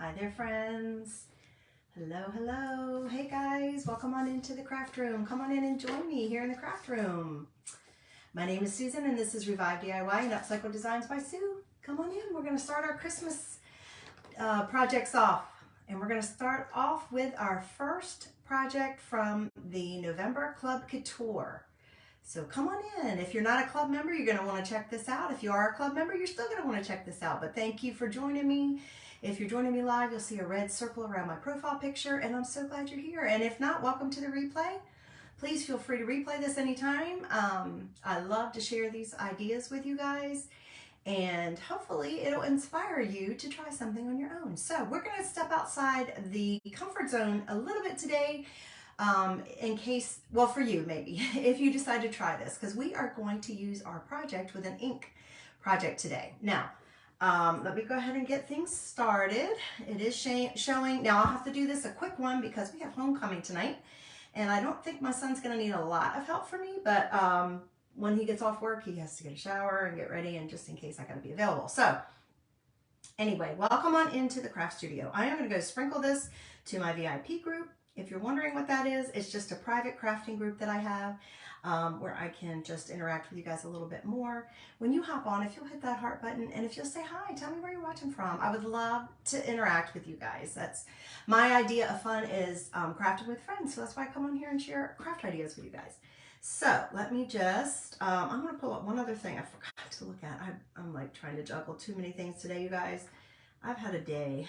Hi there, friends. Hello, hello. Hey guys, welcome on into the craft room. Come on in and join me here in the craft room. My name is Susan and this is Revive DIY and Upcycle Designs by Sue. Come on in. We're going to start our Christmas projects off. And we're going to start off with our first project from the November Club Couture. So come on in. If you're not a club member, you're going to want to check this out. If you are a club member, you're still going to want to check this out. But thank you for joining me. If you're joining me live, you'll see a red circle around my profile picture, and I'm so glad you're here. And if not, welcome to the replay. Please feel free to replay this anytime. I love to share these ideas with you guys, and hopefully it'll inspire you to try something on your own. So we're going to step outside the comfort zone a little bit today. In case, well, for you maybe, if you decide to try this, because we are going to use our project with an ink project today. Now, let me go ahead and get things started. It is showing, now I'll have to do this a quick one because we have homecoming tonight, and I don't think my son's going to need a lot of help from me, but when he gets off work, he has to get a shower and get ready, and just in case I got to be available. So anyway, welcome on into the craft studio. I am going to go sprinkle this to my VIP group. If you're wondering what that is, it's just a private crafting group that I have where I can just interact with you guys a little bit more. When you hop on, if you'll hit that heart button and if you'll say hi, tell me where you're watching from. I would love to interact with you guys. That's my idea of fun, is crafting with friends. So that's why I come on here and share craft ideas with you guys. So let me just, I'm going to pull up one other thing I forgot to look at. I'm like trying to juggle too many things today, you guys. I've had a day.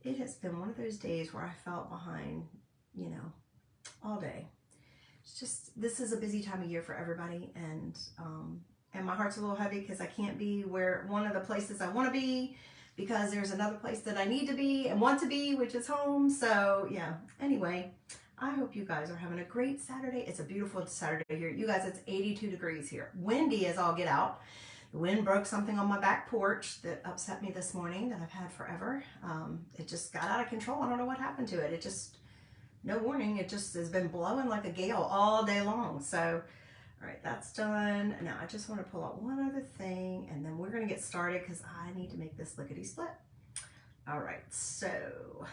It has been one of those days where I felt behind, you know, all day. It's just, this is a busy time of year for everybody, and my heart's a little heavy because I can't be where one of the places I want to be, because there's another place that I need to be and want to be, which is home. So yeah, anyway, I hope you guys are having a great Saturday. It's a beautiful Saturday here. You guys, it's 82 degrees here. Windy as all get out. The wind broke something on my back porch that upset me this morning that I've had forever. It just got out of control. I don't know what happened to it. It just, no warning. It just has been blowing like a gale all day long. So, all right, that's done. Now I just want to pull out one other thing, and then we're going to get started because I need to make this lickety split. All right, so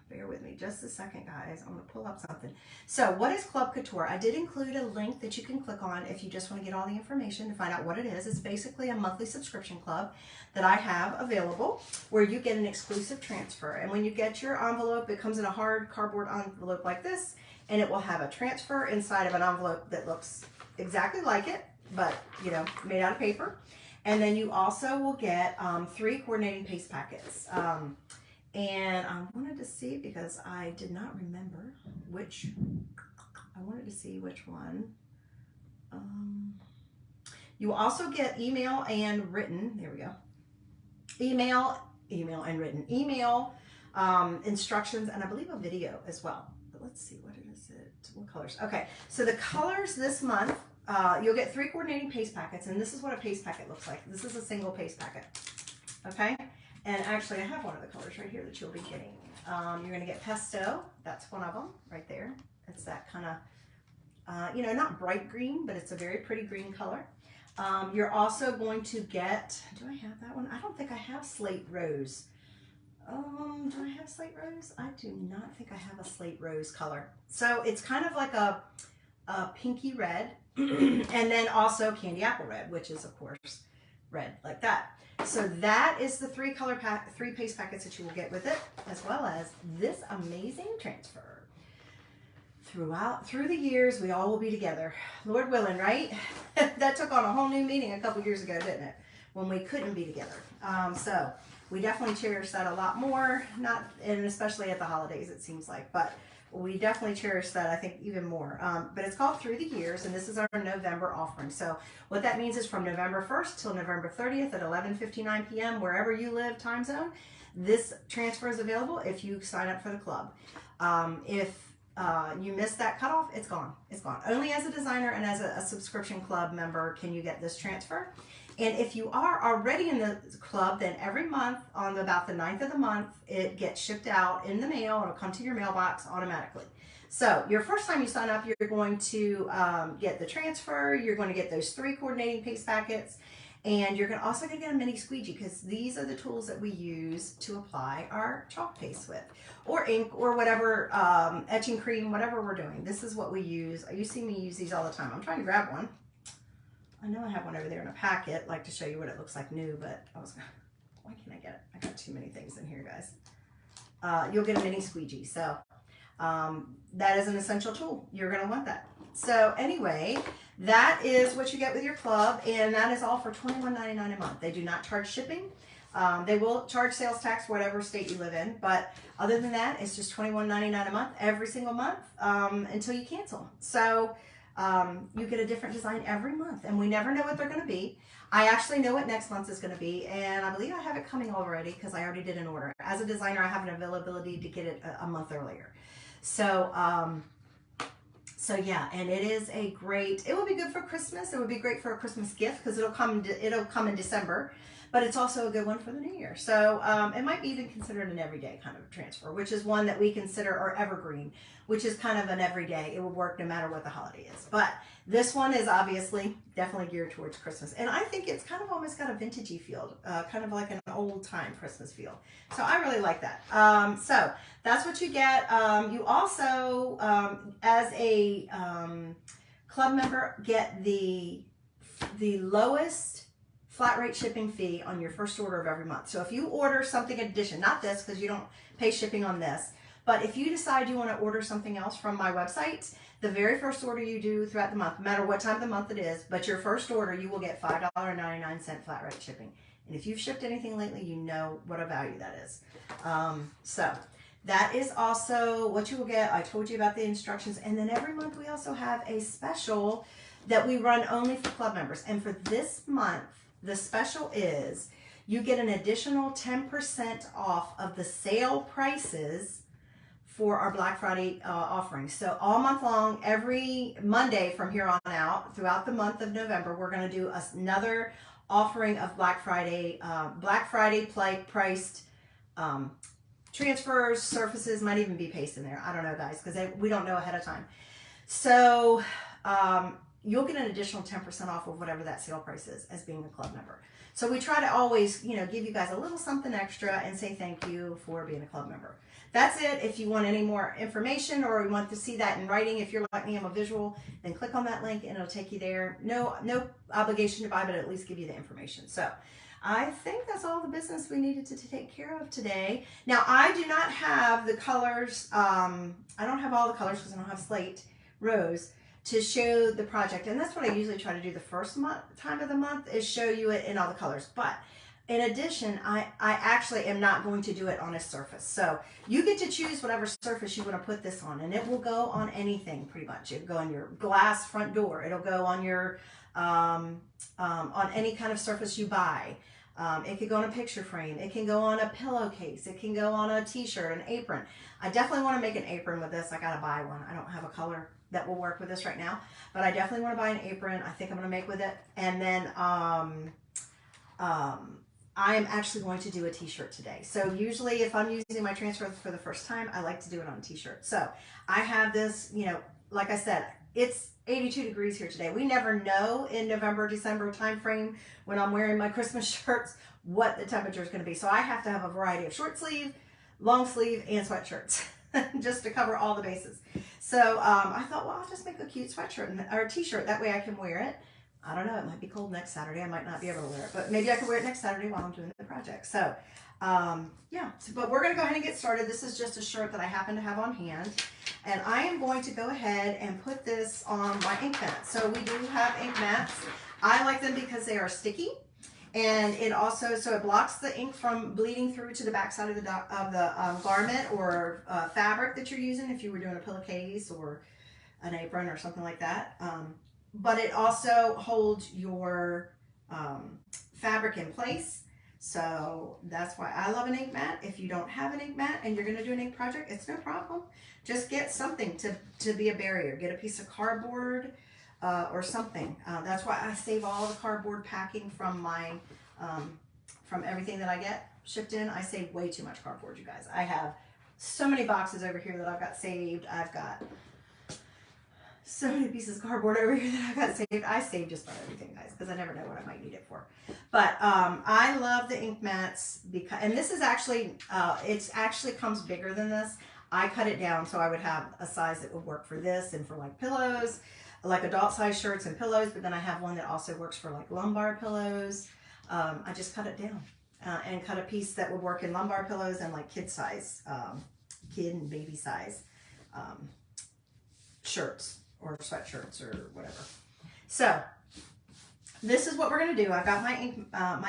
bear with me just a second, guys. I'm going to pull up something. So what is Club Couture? I did include a link that you can click on if you just want to get all the information to find out what it is. It's basically a monthly subscription club that I have available where you get an exclusive transfer. And when you get your envelope, it comes in a hard cardboard envelope like this, and it will have a transfer inside of an envelope that looks exactly like it, but, you know, made out of paper. And then you also will get 3 coordinating paste packets. And I wanted to see, because I did not remember which, I wanted to see which one. You also get email and written, there we go. Email and written. Email instructions, and I believe a video as well. But let's see, what is it? What colors? Okay, so the colors this month, you'll get 3 coordinating paste packets, and this is what a paste packet looks like. This is a single paste packet, okay? And actually, I have one of the colors right here that you'll be getting. You're going to get pesto. That's one of them right there. It's that kind of, you know, not bright green, but it's a very pretty green color. You're also going to get, do I have that one? I don't think I have slate rose. Do I have slate rose? I do not think I have a slate rose color. So it's kind of like a pinky red, and then also candy apple red, which is, of course, red like that. So that is the 3 paste packets that you will get with it, as well as this amazing transfer. Through the years, we all will be together, Lord willing, right? That took on a whole new meaning a couple years ago, didn't it? When we couldn't be together. So we definitely cherish that a lot more, and especially at the holidays, it seems like, but we definitely cherish that, I think, even more. But it's called Through the Years, and this is our November offering. So what that means is from November 1st till November 30th at 11:59 p.m., wherever you live, time zone, this transfer is available if you sign up for the club. If you miss that cutoff, it's gone. It's gone. Only as a designer and as a subscription club member can you get this transfer. And if you are already in the club, then every month on about the 9th of the month, it gets shipped out in the mail. It'll come to your mailbox automatically. So your first time you sign up, you're going to get the transfer. You're going to get those 3 coordinating paste packets. And you're also going to get a mini squeegee, because these are the tools that we use to apply our chalk paste with, or ink, or whatever, etching cream, whatever we're doing. This is what we use. You see me use these all the time. I'm trying to grab one. I know I have one over there in a packet, like to show you what it looks like new, but why can't I get it? I got too many things in here, guys. You'll get a mini squeegee. So that is an essential tool. You're going to want that. So anyway, that is what you get with your club, and that is all for $21.99 a month. They do not charge shipping. They will charge sales tax whatever state you live in, but other than that, it's just $21.99 a month every single month until you cancel. So you get a different design every month, and we never know what they're going to be. I actually know what next month is going to be, and I believe I have it coming already because I already did an order. As a designer, I have an availability to get it a month earlier. So yeah, and it is a great, it would be good for Christmas. It would be great for a Christmas gift because it'll come in December, but it's also a good one for the new year. So it might be even considered an everyday kind of transfer, which is one that we consider our evergreen, which is kind of an everyday. It will work no matter what the holiday is. But this one is obviously definitely geared towards Christmas. And I think it's kind of almost got a vintagey feel, kind of like an old time Christmas feel. So I really like that. So that's what you get. You also, as a club member, get the lowest flat rate shipping fee on your first order of every month. So if you order something in addition, not this because you don't pay shipping on this, but if you decide you want to order something else from my website, the very first order you do throughout the month, no matter what time of the month it is, but your first order, you will get $5.99 flat rate shipping. And if you've shipped anything lately, you know what a value that is. So that is also what you will get. I told you about the instructions. And then every month we also have a special that we run only for club members. And for this month, the special is you get an additional 10% off of the sale prices for our Black Friday offerings. So all month long, every Monday from here on out, throughout the month of November, we're going to do another offering of Black Friday priced transfers, surfaces, might even be paste in there. I don't know, guys, because we don't know ahead of time. So you'll get an additional 10% off of whatever that sale price is as being a club member. So we try to always, give you guys a little something extra and say thank you for being a club member. That's it. If you want any more information or you want to see that in writing, if you're like me, I'm a visual, then click on that link and it'll take you there. No obligation to buy, but at least give you the information. So I think that's all the business we needed to take care of today. Now, I do not have the colors. I don't have all the colors because I don't have slate rose to show the project. And that's what I usually try to do the first time of the month is show you it in all the colors. But in addition, I actually am not going to do it on a surface. So you get to choose whatever surface you want to put this on, and it will go on anything pretty much. It'll go on your glass front door. It'll go on your on any kind of surface you buy. It could go on a picture frame. It can go on a pillowcase. It can go on a t-shirt, an apron. I definitely want to make an apron with this. I gotta buy one. I don't have a color that will work with this right now, but I definitely want to buy an apron. I think I'm gonna make with it, and then I am actually going to do a t-shirt today. So usually if I'm using my transfer for the first time, I like to do it on a t-shirt. So I have this, like I said, it's 82 degrees here today. We never know in November, December time frame when I'm wearing my Christmas shirts what the temperature is going to be. So I have to have a variety of short sleeve, long sleeve, and sweatshirts just to cover all the bases. So I thought, well, I'll just make a cute sweatshirt or t-shirt. That way I can wear it. I don't know, it might be cold next Saturday. I might not be able to wear it, but maybe I can wear it next Saturday while I'm doing the project. So, yeah, but we're going to go ahead and get started. This is just a shirt that I happen to have on hand, and I am going to go ahead and put this on my ink mat. So we do have ink mats. I like them because they are sticky, and it also, so it blocks the ink from bleeding through to the back side of the garment or fabric that you're using if you were doing a pillowcase or an apron or something like that. But it also holds your fabric in place. So that's why I love an ink mat. If you don't have an ink mat and you're going to do an ink project, it's no problem. Just get something to be a barrier. Get a piece of cardboard or something. That's why I save all the cardboard packing from my from everything that I get shipped in. I save way too much cardboard, you guys. I have so many boxes over here that I've got saved. I've got so many pieces of cardboard over here that I got saved. I saved just about everything, guys, because I never know what I might need it for. But I love the ink mats because, and this is actually, it actually comes bigger than this. I cut it down so I would have a size that would work for this and for like pillows, like adult size shirts and pillows. But then I have one that also works for like lumbar pillows. I just cut it down and cut a piece that would work in lumbar pillows and like kid size, kid and baby size shirts or sweatshirts or whatever. So this is what we're going to do. I've got my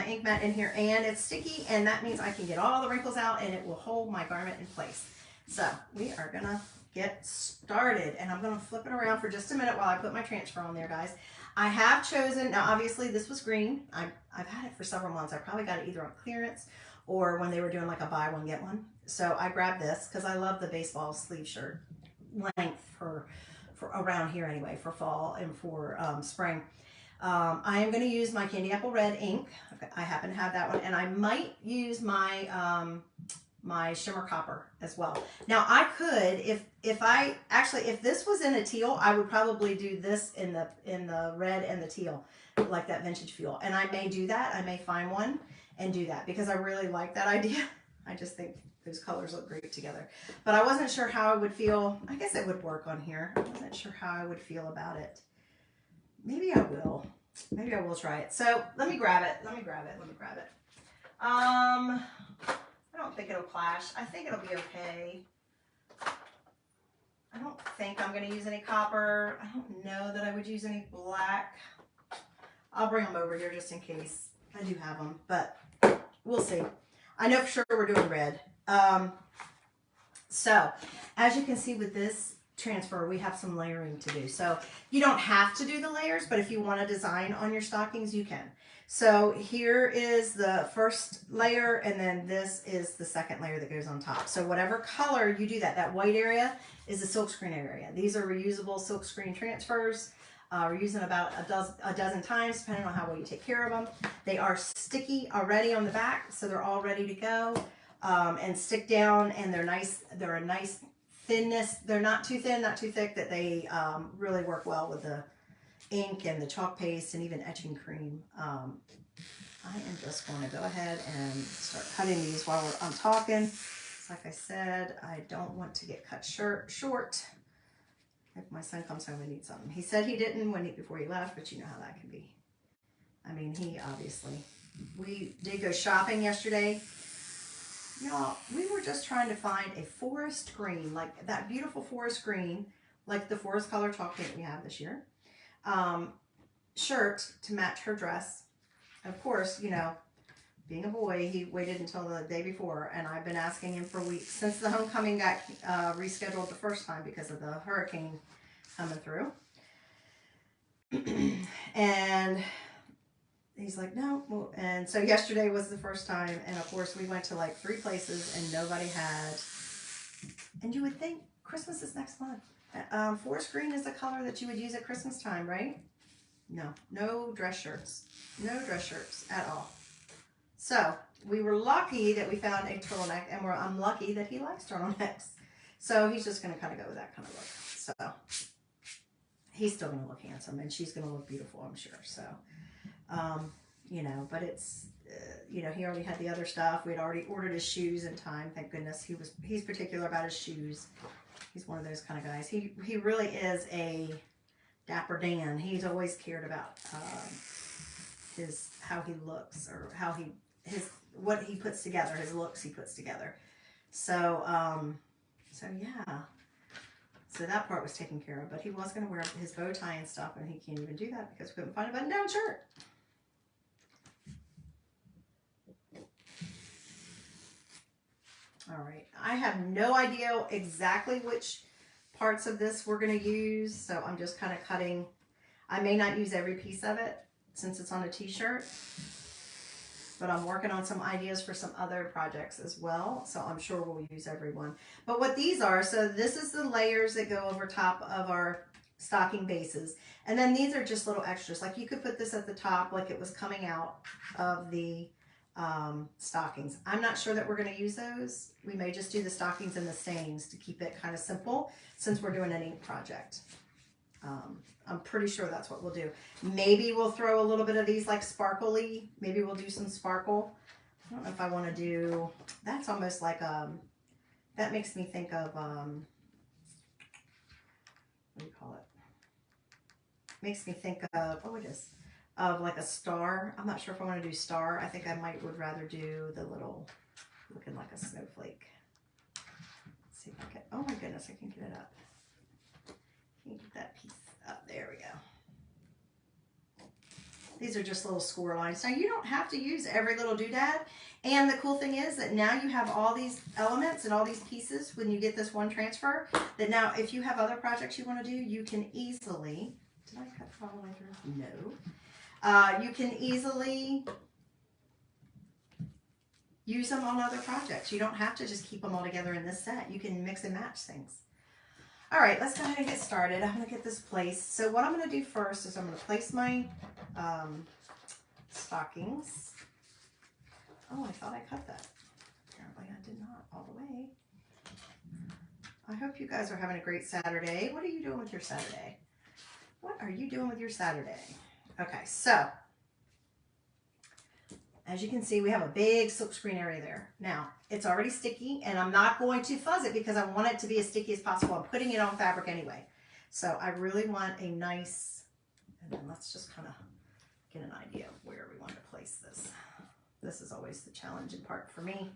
ink mat in here, and it's sticky, and that means I can get all the wrinkles out and it will hold my garment in place. So we are going to get started, and I'm going to flip it around for just a minute while I put my transfer on there, guys. I have chosen, now obviously this was green. I've had it for several months. I probably got it either on clearance or when they were doing like a buy one get one. So I grabbed this because I love the baseball sleeve shirt length for around here anyway, for fall and for spring. I am going to use my Candy Apple Red ink. I happen to have that one, and I might use my my shimmer copper as well. Now I could, if this was in a teal, I would probably do this in the red and the teal, like that vintage feel. And I may do that. I may find one and do that because I really like that idea. I just think those colors look great together. But I wasn't sure how I would feel. I guess it would work on here. I wasn't sure how I would feel about it. Maybe I will. Maybe I will try it. So let me grab it. Let me grab it. Let me grab it. I don't think it'll clash. I think it'll be okay. I don't think I'm going to use any copper. I don't know that I would use any black. I'll bring them over here just in case. I do have them, but we'll see. I know for sure we're doing red. So as you can see with this transfer, we have some layering to do. So you don't have to do the layers, but if you want to design on your stockings, you can. So here is the first layer, and then this is the second layer that goes on top. So whatever color you do that white area is the silkscreen area. These are reusable silkscreen transfers. We're using about a dozen times, depending on how well you take care of them. They are sticky already on the back, so they're all ready to go and stick down, and they're nice. They're a nice thinness. They're not too thin, not too thick, that they really work well with the ink and the chalk paste and even etching cream. I am just going to go ahead and start cutting these while I'm talking. Like I said, I don't want to get cut short. If my son comes home and needs something. He said he didn't before he left, but you know how that can be. I mean, he obviously, we did go shopping yesterday. Y'all, we were just trying to find a forest green, like that beautiful forest green, like the forest color chalk paint we have this year, shirt to match her dress. Of course, you know, being a boy, he waited until the day before, and I've been asking him for weeks since the homecoming got rescheduled the first time because of the hurricane coming through. And he's like, no. Well, and so yesterday was the first time, and of course we went to like 3 places and nobody had. And you would think Christmas is next month. Forest green is a color that you would use at Christmas time, right? No, no dress shirts. No dress shirts at all. So we were lucky that we found a turtleneck, and we're unlucky that he likes turtlenecks. So he's just going to kind of go with that kind of look. So he's still going to look handsome, and she's going to look beautiful, I'm sure. So, you know, but it's, you know, he already had the other stuff. We had already ordered his shoes in time. Thank goodness. He's particular about his shoes. He's one of those kind of guys. He really is a Dapper Dan. He's always cared about how he looks, or what he puts together, his looks he puts together. So so yeah, so that part was taken care of, but he was going to wear his bow tie and stuff, and he can't even do that because we couldn't find a button down shirt. All right, I have no idea exactly which parts of this we're going to use, so I'm just kind of cutting. I may not use every piece of it since it's on a t-shirt, but I'm working on some ideas for some other projects as well, so I'm sure we'll use every one. But what these are, so this is the layers that go over top of our stocking bases, and then these are just little extras. Like you could put this at the top like it was coming out of the stockings. I'm not sure that we're going to use those. We may just do the stockings and the stains to keep it kind of simple since we're doing an ink project. I'm pretty sure that's what we'll do. Maybe we'll throw a little bit of these like sparkly. Maybe we'll do some sparkle. I don't know if I want to do, that's almost like, that makes me think of, what do you call it? Makes me think of, oh, it is, of like a star. I'm not sure if I want to do star. I think I would rather do the little, looking like a snowflake. Let's see if I can, oh my goodness, I can get it up. Can you get that piece up? There we go. These are just little score lines. Now you don't have to use every little doodad. And the cool thing is that now you have all these elements and all these pieces when you get this one transfer, that now if you have other projects you want to do, you can easily, did I cut all the way through? No. You can easily use them on other projects. You don't have to just keep them all together in this set. You can mix and match things. All right, let's go ahead and get started. I'm going to get this placed. So what I'm going to do first is I'm going to place my stockings. Oh, I thought I cut that. Apparently I did not all the way. I hope you guys are having a great Saturday. What are you doing with your Saturday? What are you doing with your Saturday? Okay, so as you can see, we have a big silk screen area there. Now, it's already sticky, and I'm not going to fuzz it because I want it to be as sticky as possible. I'm putting it on fabric anyway. So I really want a nice, and then let's just kind of get an idea of where we want to place this. This is always the challenging part for me.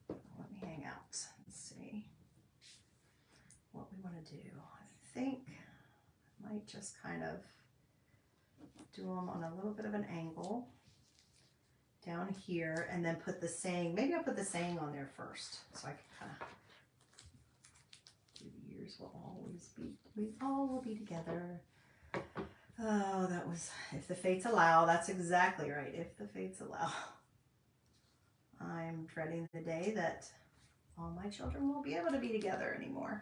Let me hang out. Let's see what we want to do. I think I might just kind of do them on a little bit of an angle down here, and then put the saying, maybe I'll put the saying on there first, so I can kind of do the years will always be, we all will be together. Oh, that was, if the fates allow, that's exactly right, if the fates allow. I'm dreading the day that all my children won't be able to be together anymore.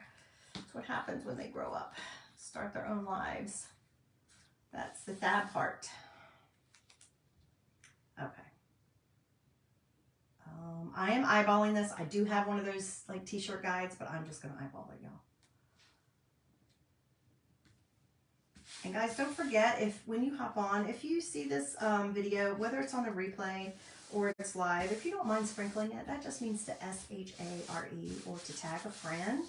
That's what happens when they grow up, start their own lives. That's the sad part. Okay. I am eyeballing this. I do have one of those like t-shirt guides, but I'm just going to eyeball it, y'all. And guys, don't forget, if when you hop on, if you see this video, whether it's on a replay or it's live, if you don't mind sprinkling it, that just means to S-H-A-R-E or to tag a friend.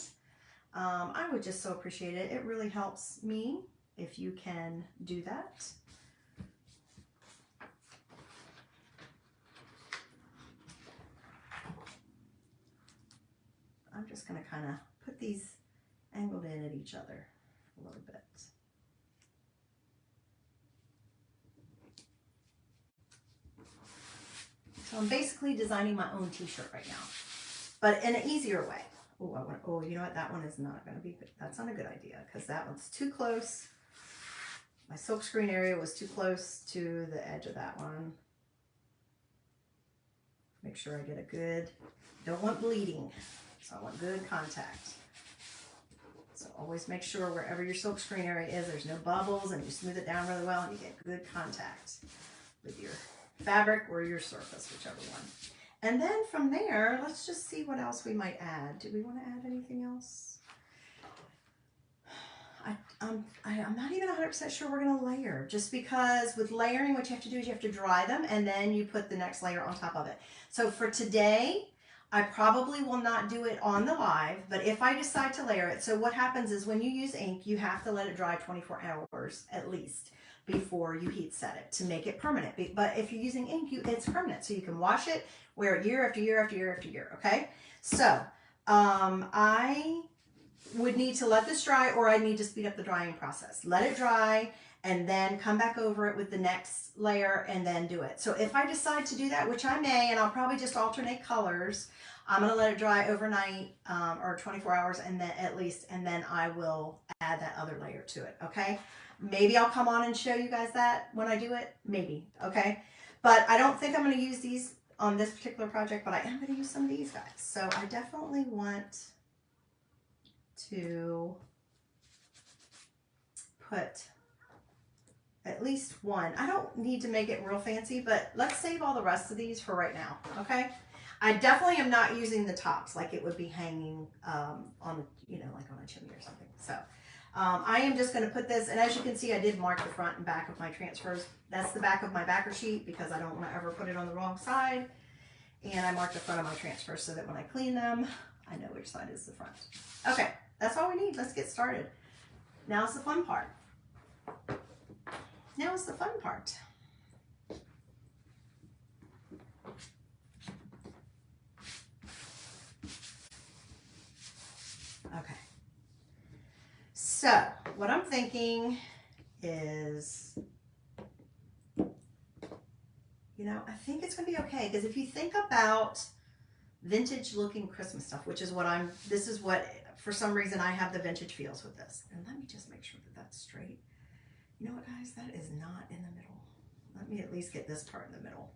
I would just so appreciate it. It really helps me if you can do that. I'm just going to kind of put these angled in at each other a little bit. So I'm basically designing my own t-shirt right now, but in an easier way. Oh, you know what? That one is not going to be good. That's not a good idea because that one's too close. My silk screen area was too close to the edge of that one. Make sure I get a good, don't want bleeding. So I want good contact. So always make sure wherever your silk screen area is, there's no bubbles, and you smooth it down really well and you get good contact with your fabric or your surface, whichever one. And then from there, let's just see what else we might add. Do we want to add anything else? I'm not even 100% sure we're going to layer, just because with layering, what you have to do is you have to dry them and then you put the next layer on top of it. So for today, I probably will not do it on the live, but if I decide to layer it, so what happens is when you use ink, you have to let it dry 24 hours at least before you heat set it to make it permanent. But if you're using ink, it's permanent, so you can wash it, wear it year after year after year after year, okay? So I would need to let this dry, or I need to speed up the drying process. Let it dry and then come back over it with the next layer and then do it. So if I decide to do that, which I may, and I'll probably just alternate colors, I'm going to let it dry overnight or 24 hours and then at least, and then I will add that other layer to it, okay? Maybe I'll come on and show you guys that when I do it, maybe, okay? But I don't think I'm going to use these on this particular project, but I am going to use some of these guys. So I definitely want to put at least one. I don't need to make it real fancy, but let's save all the rest of these for right now, okay? I definitely am not using the tops like it would be hanging on, you know, like on a chimney or something. So I am just going to put this, and as you can see, I did mark the front and back of my transfers. That's the back of my backer sheet because I don't want to ever put it on the wrong side. And I marked the front of my transfers so that when I clean them, I know which side is the front. Okay, that's all we need. Let's get started. Now it's the fun part. Now it's the fun part. Okay. So what I'm thinking is, you know, I think it's going to be okay, because if you think about vintage looking Christmas stuff, which is what this is what, for some reason, I have the vintage feels with this. And let me just make sure that that's straight. You know what, guys? That is not in the middle. Let me at least get this part in the middle.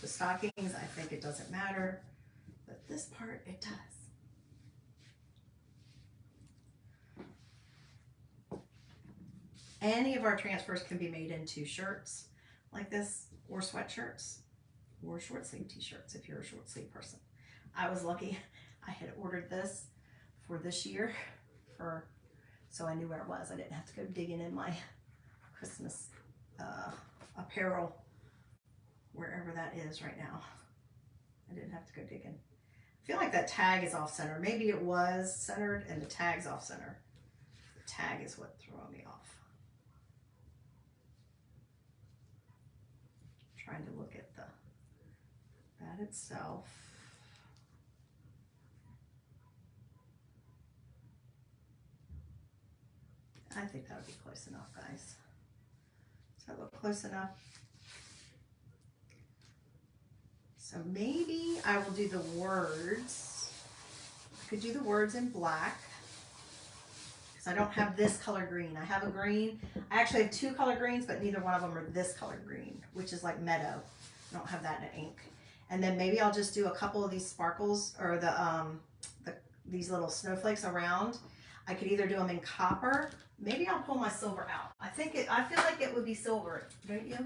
The stockings, I think it doesn't matter, but this part, it does. Any of our transfers can be made into shirts like this, or sweatshirts, or short sleeve t-shirts if you're a short sleeve person. I was lucky. I had ordered this for this year, so I knew where it was. I didn't have to go digging in my Christmas apparel, wherever that is right now. I didn't have to go digging. I feel like that tag is off center. Maybe it was centered and the tag's off center. The tag is what threw me off. Trying to look at that itself. I think that would be close enough, guys. Does that look close enough? So maybe I will do the words. I could do the words in black, because I don't have this color green. I have a green. I actually have two color greens, but neither one of them are this color green, which is like meadow. I don't have that in ink. And then maybe I'll just do a couple of these sparkles, or these little snowflakes around. I could either do them in copper. Maybe I'll pull my silver out. I feel like it would be silver, don't you?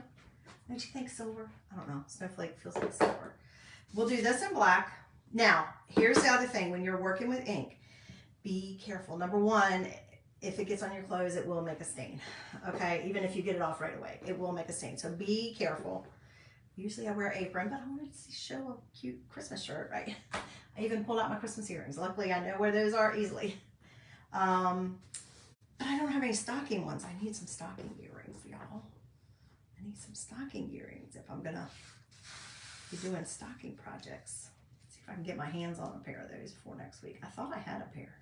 Don't you think silver? I don't know. Snowflake feels like silver. We'll do this in black. Now, here's the other thing. When you're working with ink, be careful. Number one, if it gets on your clothes, it will make a stain. Okay? Even if you get it off right away, it will make a stain. So be careful. Usually I wear an apron, but I wanted to show a cute Christmas shirt, right? I even pulled out my Christmas earrings. Luckily, I know where those are easily. But I don't have any stocking ones. I need some stocking earrings, y'all. I need some stocking earrings if I'm gonna be doing stocking projects. Let's see if I can get my hands on a pair of those before next week. I thought I had a pair,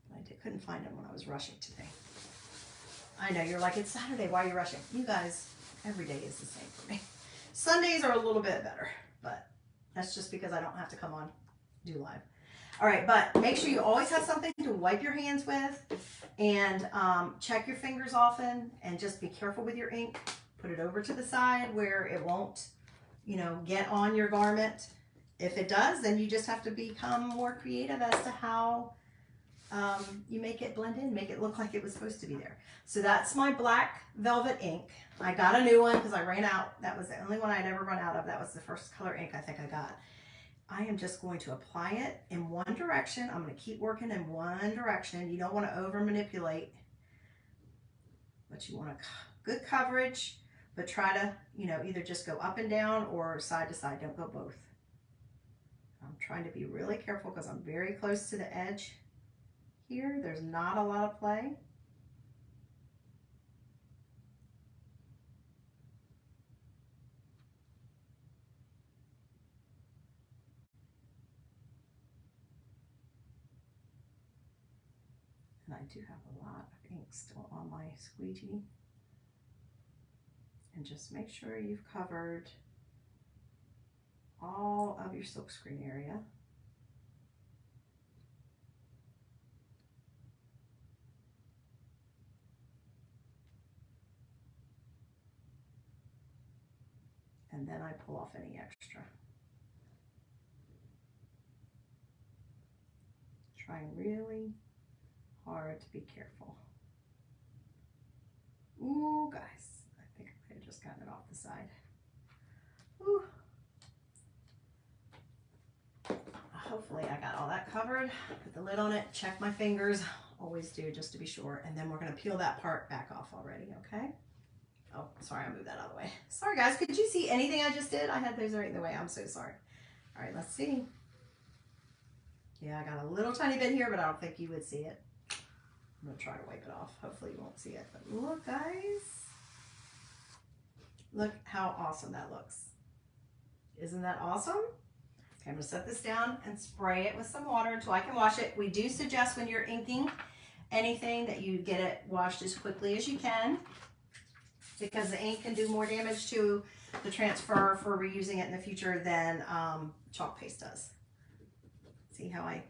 but I couldn't find them when I was rushing today. I know, you're like, it's Saturday, why are you rushing? You guys, every day is the same for me. Sundays are a little bit better, but that's just because I don't have to come on, do live. All right, but make sure you always have something to wipe your hands with, and check your fingers often, and just be careful with your ink. Put it over to the side where it won't, you know, get on your garment. If it does, then you just have to become more creative as to how you make it blend in, make it look like it was supposed to be there. So that's my black velvet ink. I got a new one because I ran out. That was the only one I'd ever run out of. That was the first color ink I think I got. I am just going to apply it in one direction. I'm going to keep working in one direction. You don't want to over manipulate, but you want a good coverage, but try to, you know, either just go up and down or side to side. Don't go both. I'm trying to be really careful because I'm very close to the edge here. There's not a lot of play. And I do have a lot of ink still on my squeegee. And just make sure you've covered all of your silkscreen area. And then I pull off any extra. Trying really hard to be careful. Ooh, guys, I think I might have just gotten it off the side. Ooh. Hopefully I got all that that covered, put the lid on it, check my fingers, always do just to be sure, and then we're gonna peel that part back off already, okay? Oh, sorry, I moved that out of the way. Sorry guys, could you see anything I just did? I had those right in the way, I'm so sorry. All right, let's see. Yeah, I got a little tiny bit here, but I don't think you would see it. I'm gonna try to wipe it off. Hopefully you won't see it, but look guys. Look how awesome that looks. Isn't that awesome? Okay, I'm gonna set this down and spray it with some water until I can wash it. We do suggest when you're inking anything that you get it washed as quickly as you can, because the ink can do more damage to the transfer for reusing it in the future than chalk paste does. See how I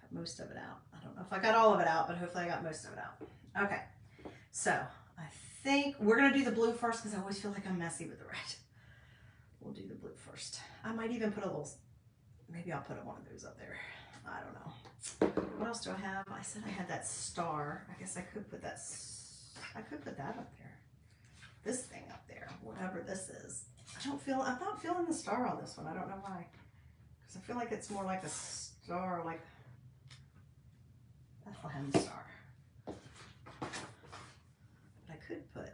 got most of it out. I don't know if I got all of it out, but hopefully I got most of it out. Okay, so I think we're gonna do the blue first because I always feel like I'm messy with the red. We'll do the blue first. I might even put a little, maybe I'll put one of those up there. I don't know. What else do I have? I said I had that star. I guess I could put that, up there. This thing up there, whatever this is. I'm not feeling the star on this one. I don't know why. Because I feel like it's more like a star, like Bethlehem star. But I could put,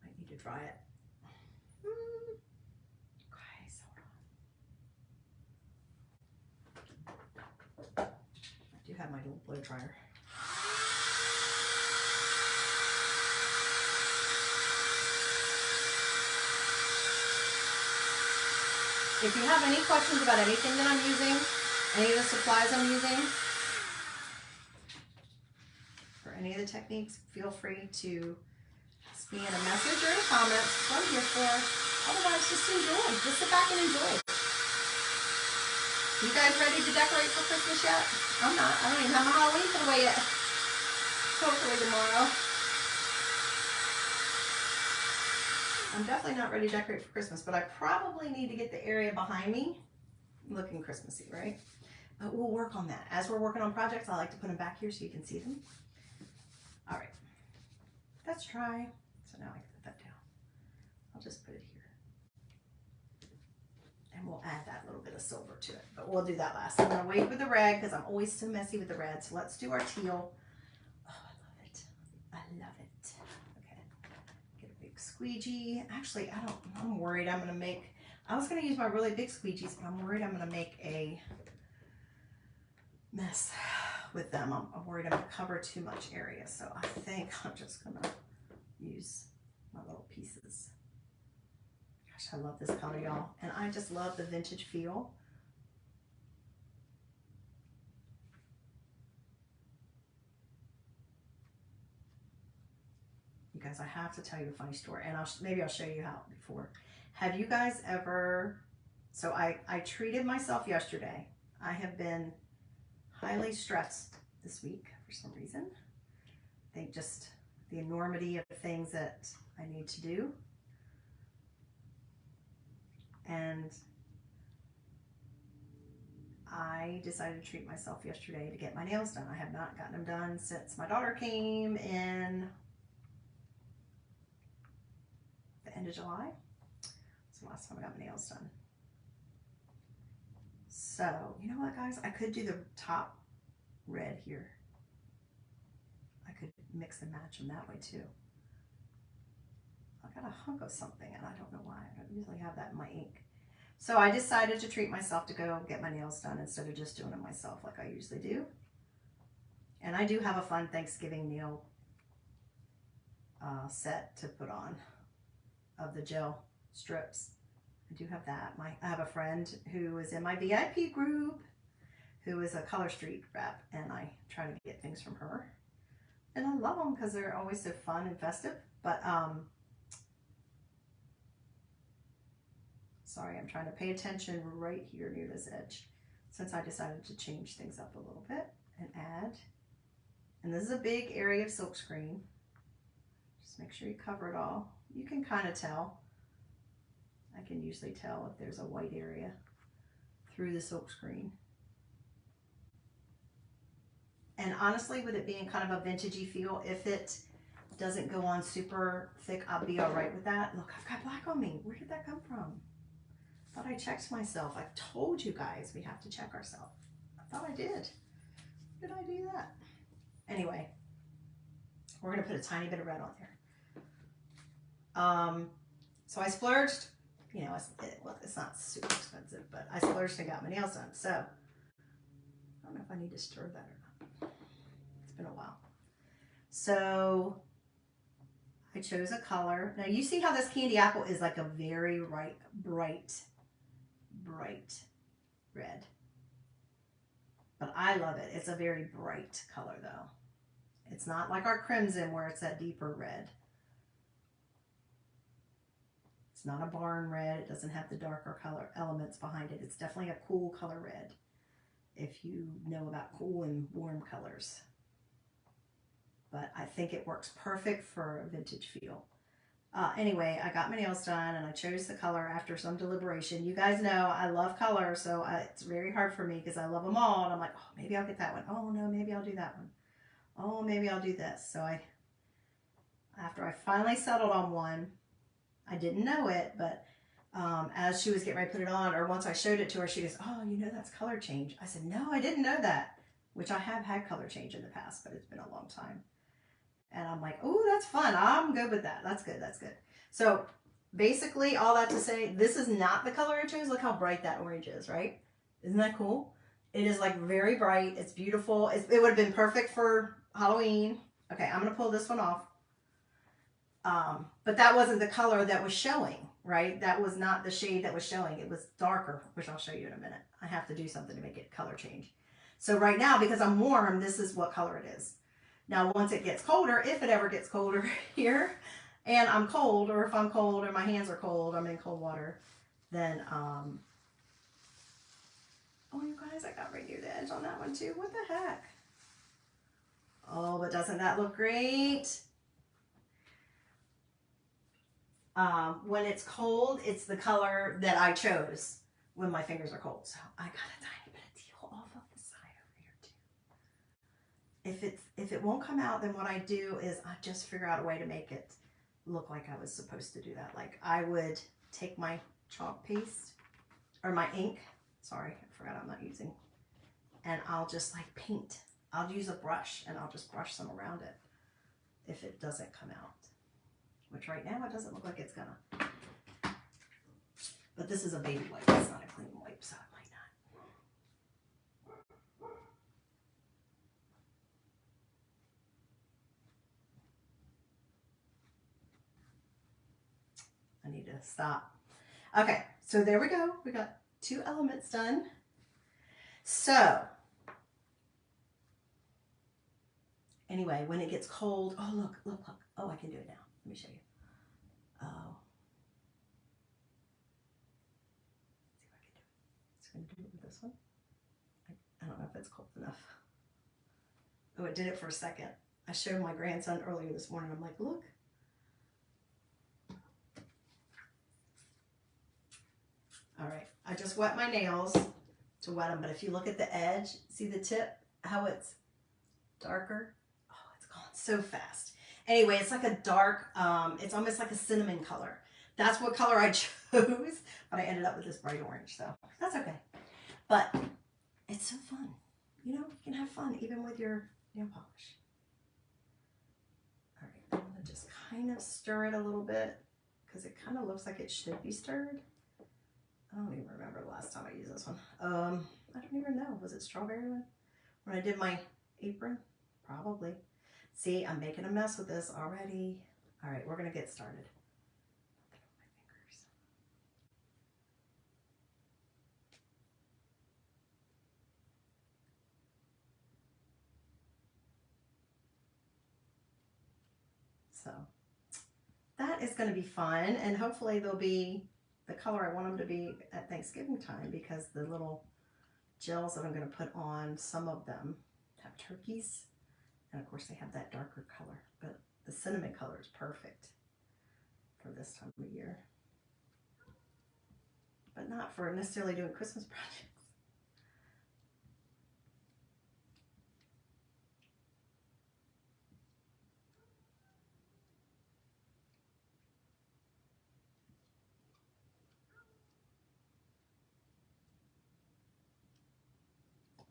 might need to dry it. Okay, so hold on. I do have my little blow dryer. If you have any questions about anything that I'm using, any of the supplies I'm using, or any of the techniques, feel free to ask me in a message or in comments. That's what I'm here for. Otherwise, just enjoy. Just sit back and enjoy. You guys ready to decorate for Christmas yet? I'm not. I don't even have my Halloween put away yet. Hopefully tomorrow. I'm definitely not ready to decorate for Christmas, but I probably need to get the area behind me looking Christmassy, right? But we'll work on that. As we're working on projects, I like to put them back here so you can see them. All right, that's dry. So now I can put that down. I'll just put it here. And we'll add that little bit of silver to it, but we'll do that last. I'm gonna wait with the red because I'm always so messy with the red. So let's do our teal. Oh, I love it. I love it. Squeegee. Actually, I'm worried I'm going to make, I was going to use my really big squeegees, but I'm worried I'm going to make a mess with them. I'm worried I'm going to cover too much area. So I think I'm just going to use my little pieces. Gosh, I love this color, y'all. And I just love the vintage feel. You guys, I have to tell you a funny story, and maybe I'll show you how before. Have you guys ever, so I treated myself yesterday. I have been highly stressed this week for some reason. I think just the enormity of things that I need to do. And I decided to treat myself yesterday to get my nails done. I have not gotten them done since my daughter came in the end of July. That's the last time I got my nails done. So, you know what guys, I could do the top red here. I could mix and match them that way too. I got a hunk of something and I don't know why. I don't usually have that in my ink. So I decided to treat myself to go get my nails done instead of just doing them myself like I usually do. And I do have a fun Thanksgiving nail set to put on of the gel strips. I do have that. I have a friend who is in my VIP group who is a Color Street rep, and I try to get things from her. And I love them because they're always so fun and festive. But sorry, I'm trying to pay attention right here near this edge since I decided to change things up a little bit and add. And this is a big area of silkscreen. Just make sure you cover it all. You can kind of tell. I can usually tell if there's a white area through the silkscreen. And honestly, with it being kind of a vintagey feel, if it doesn't go on super thick, I'll be all right with that. Look, I've got black on me. Where did that come from? I thought I checked myself. I told you guys we have to check ourselves. I thought I did. Did I do that? Anyway, we're going to put a tiny bit of red on there. So I splurged. You know, it's not super expensive, but I splurged and got my nails done. So I don't know if I need to stir that or not. It's been a while. So I chose a color. Now you see how this candy apple is like a very bright red. But I love it. It's a very bright color though. It's not like our crimson where it's that deeper red. It's not a barn red. It doesn't have the darker color elements behind it. It's definitely a cool color red if you know about cool and warm colors. But I think it works perfect for a vintage feel. Anyway, I got my nails done and I chose the color after some deliberation. You guys know I love color, so it's very hard for me because I love them all. And I'm like, oh, maybe I'll get that one. Oh, no, maybe I'll do that one. Oh, maybe I'll do this. So after I finally settled on one, I didn't know it, but as she was getting ready to put it on, or once I showed it to her, she goes, oh, you know, that's color change. I said, no, I didn't know that, which I have had color change in the past, but it's been a long time. And I'm like, oh, that's fun. I'm good with that. That's good. That's good. So basically all that to say, this is not the color I chose. Look how bright that orange is, right? Isn't that cool? It is like very bright. It's beautiful. It would have been perfect for Halloween. Okay, I'm going to pull this one off. But that wasn't the color that was showing, right? That was not the shade that was showing. It was darker, which I'll show you in a minute. I have to do something to make it color change. So right now, because I'm warm, this is what color it is. Now, once it gets colder, if it ever gets colder here, and I'm cold, or if I'm cold, or my hands are cold, I'm in cold water, then, oh, you guys, I got right near the edge on that one too. What the heck? Oh, but doesn't that look great? When it's cold, it's the color that I chose when my fingers are cold. So I got a tiny bit of teal off of the side over here too. If it won't come out, then what I do is I just figure out a way to make it look like I was supposed to do that. Like I would take my chalk paste or my ink. Sorry, I forgot I'm not using. And I'll just like paint. I'll use a brush and I'll just brush some around it if it doesn't come out. Which right now it doesn't look like it's gonna. But this is a baby wipe. It's not a clean wipe, so it might not. I need to stop. Okay, so there we go. We got 2 elements done. So anyway, when it gets cold, oh look, look, look. Oh, I can do it now. Let me show you. Oh. See if I can do it. It's going to do it with this one. I don't know if it's cold enough. Oh, it did it for a second. I showed my grandson earlier this morning. I'm like, look. All right. I just wet my nails to wet them. But if you look at the edge, see the tip, how it's darker? Oh, it's gone so fast. Anyway, it's like a dark, it's almost like a cinnamon color. That's what color I chose, but I ended up with this bright orange, so that's okay. But it's so fun. You know, you can have fun even with your nail polish. All right, I'm gonna just kind of stir it a little bit because it kind of looks like it should be stirred. I don't even remember the last time I used this one. I don't even know. Was it strawberry one? When I did my apron? Probably. See, I'm making a mess with this already. All right, we're going to get started. So that is going to be fun, and hopefully they'll be the color I want them to be at Thanksgiving time, because the little gels that I'm going to put on, some of them have turkeys, and of course they have that darker color, but the cinnamon color is perfect for this time of year, but not for necessarily doing Christmas projects.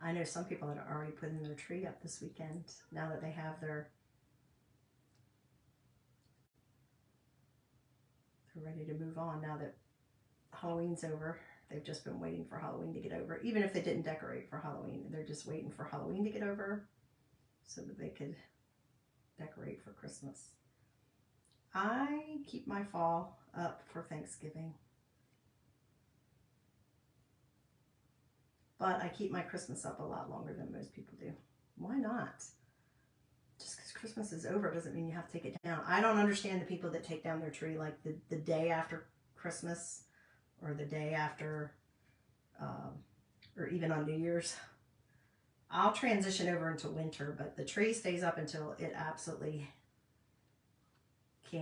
I know some people that are already putting their tree up this weekend now that they have they're ready to move on now that Halloween's over. They've just been waiting for Halloween to get over. Even if they didn't decorate for Halloween, they're just waiting for Halloween to get over so that they could decorate for Christmas. I keep my fall up for Thanksgiving. But I keep my Christmas up a lot longer than most people do. Why not? Just because Christmas is over doesn't mean you have to take it down. I don't understand the people that take down their tree like the day after Christmas or the day after, or even on New Year's. I'll transition over into winter, but the tree stays up until it absolutely we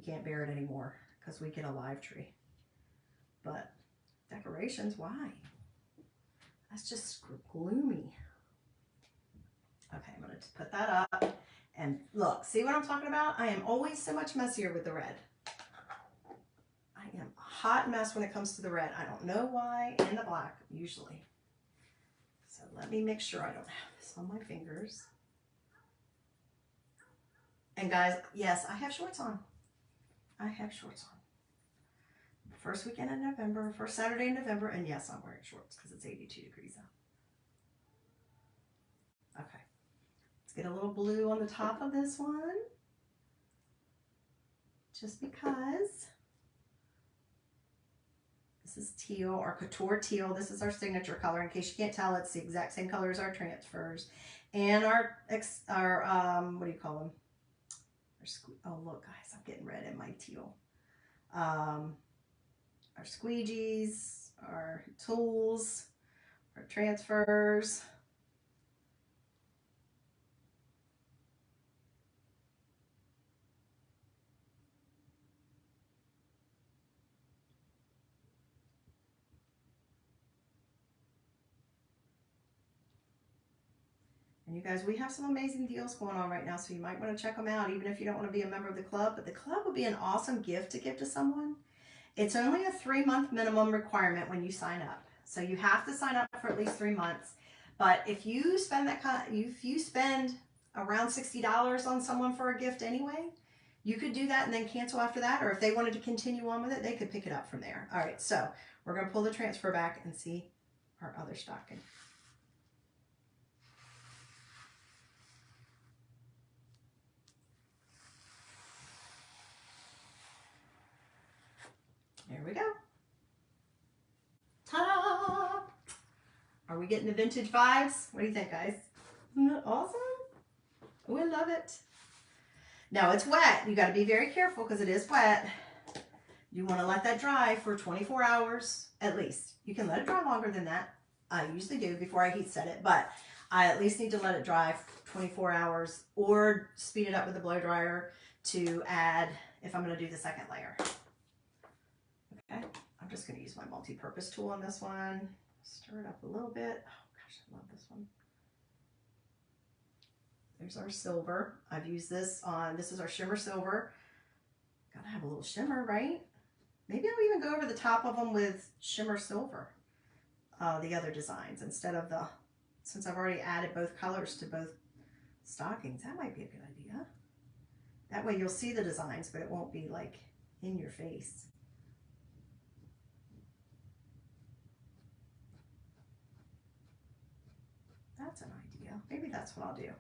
can't bear it anymore because we get a live tree. But decorations, why? That's just gloomy. Okay, I'm going to put that up. And look, see what I'm talking about? I am always so much messier with the red. I am a hot mess when it comes to the red. I don't know why, and the black, usually. So let me make sure I don't have this on my fingers. And guys, yes, I have shorts on. I have shorts on. First weekend in November, first Saturday in November, and yes, I'm wearing shorts because it's 82 degrees out. Okay, let's get a little blue on the top of this one, just because. This is teal, our couture teal. This is our signature color. In case you can't tell, it's the exact same color as our transfers, and our what do you call them? Oh look, guys, I'm getting red in my teal. Our squeegees, our tools, our transfers. And you guys, we have some amazing deals going on right now, so you might want to check them out, even if you don't want to be a member of the club. But the club would be an awesome gift to give to someone. It's only a 3-month minimum requirement when you sign up. So you have to sign up for at least 3 months. But if you spend around $60 on someone for a gift anyway, you could do that and then cancel after that. Or if they wanted to continue on with it, they could pick it up from there. All right, so we're going to pull the transfer back and see our other stocking. There we go. Ta-da! Are we getting the vintage vibes? What do you think, guys? Isn't that awesome? Oh, I love it. Now it's wet. You got to be very careful because it is wet. You want to let that dry for 24 hours at least. You can let it dry longer than that. I usually do before I heat set it, but I at least need to let it dry for 24 hours or speed it up with a blow dryer to add if I'm going to do the second layer. Okay, I'm just going to use my multi-purpose tool on this one. Stir it up a little bit. Oh gosh, I love this one. There's our silver. I've used this on, this is our shimmer silver. Gotta have a little shimmer, right? Maybe I'll even go over the top of them with shimmer silver, the other designs, instead of the, since I've already added both colors to both stockings. That might be a good idea. That way you'll see the designs, but it won't be like in your face. That's an idea. Maybe that's what I'll do.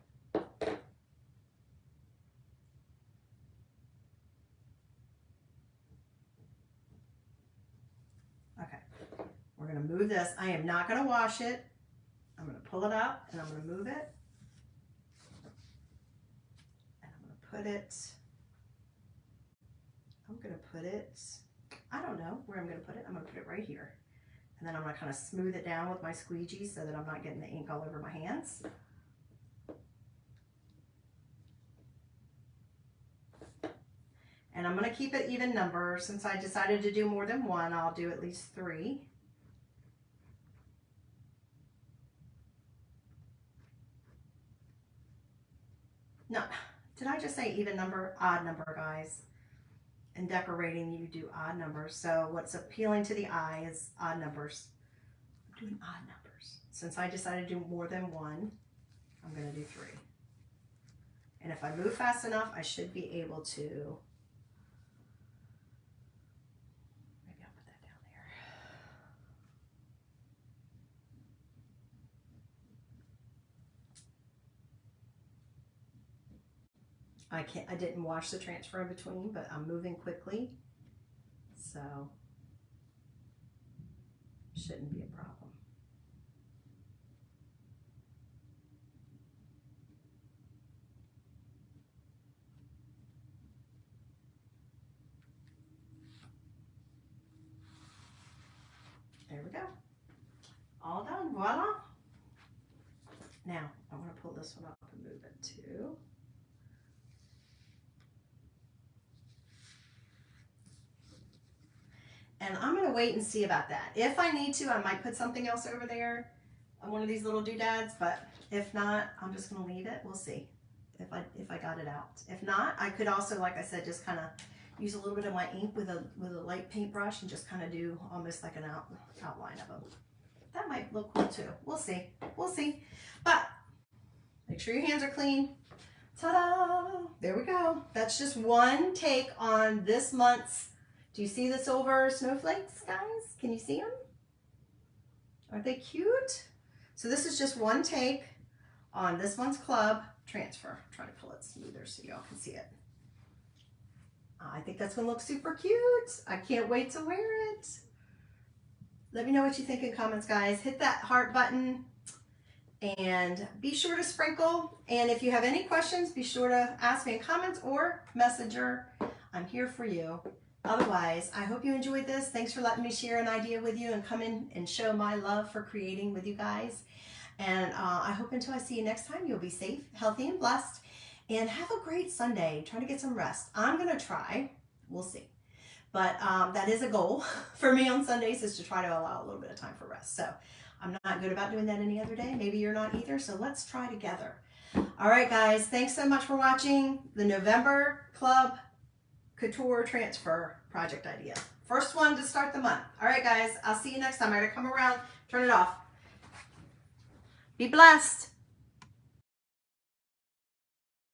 Okay, we're going to move this. I am not going to wash it. I'm going to pull it up and I'm going to move it. And I'm going to put it, I don't know where I'm going to put it. I'm going to put it right here. And then I'm going to kind of smooth it down with my squeegee so that I'm not getting the ink all over my hands. And I'm going to keep it even number. Since I decided to do more than one, I'll do at least 3. No, did I just say even number? Odd number, guys. In decorating, you do odd numbers. So what's appealing to the eye is odd numbers. I'm doing odd numbers. Since I decided to do more than one, I'm going to do 3. And if I move fast enough, I should be able to, maybe I'll put that down there. I didn't wash the transfer in between, but I'm moving quickly, so shouldn't be a problem. There we go. All done. Voila. Now, I want to pull this one up and move it too. And I'm going to wait and see about that. If I need to, I might put something else over there on one of these little doodads, but if not, I'm just going to leave it. We'll see if I got it out. If not, I could also, like I said, just kind of use a little bit of my ink with a light paintbrush and just kind of do almost like an outline of them. That might look cool too. We'll see. We'll see. But make sure your hands are clean. Ta-da! There we go. That's just one take on this month's. Do you see the silver snowflakes, guys? Can you see them? Aren't they cute? So this is just one take on this month's club transfer. I'm trying to pull it smoother so y'all can see it. I think that's going to look super cute. I can't wait to wear it. Let me know what you think in comments, guys. Hit that heart button and be sure to sprinkle. And if you have any questions, be sure to ask me in comments or messenger. I'm here for you. Otherwise, I hope you enjoyed this. Thanks for letting me share an idea with you and come in and show my love for creating with you guys. And I hope until I see you next time, you'll be safe, healthy, and blessed. And have a great Sunday. Try to get some rest. I'm going to try. We'll see. But that is a goal for me on Sundays, is to try to allow a little bit of time for rest. So I'm not good about doing that any other day. Maybe you're not either. So let's try together. All right, guys. Thanks so much for watching the November Club Couture Transfer project idea. First one to start the month. All right, guys. I'll see you next time. I got to come around, turn it off. Be blessed.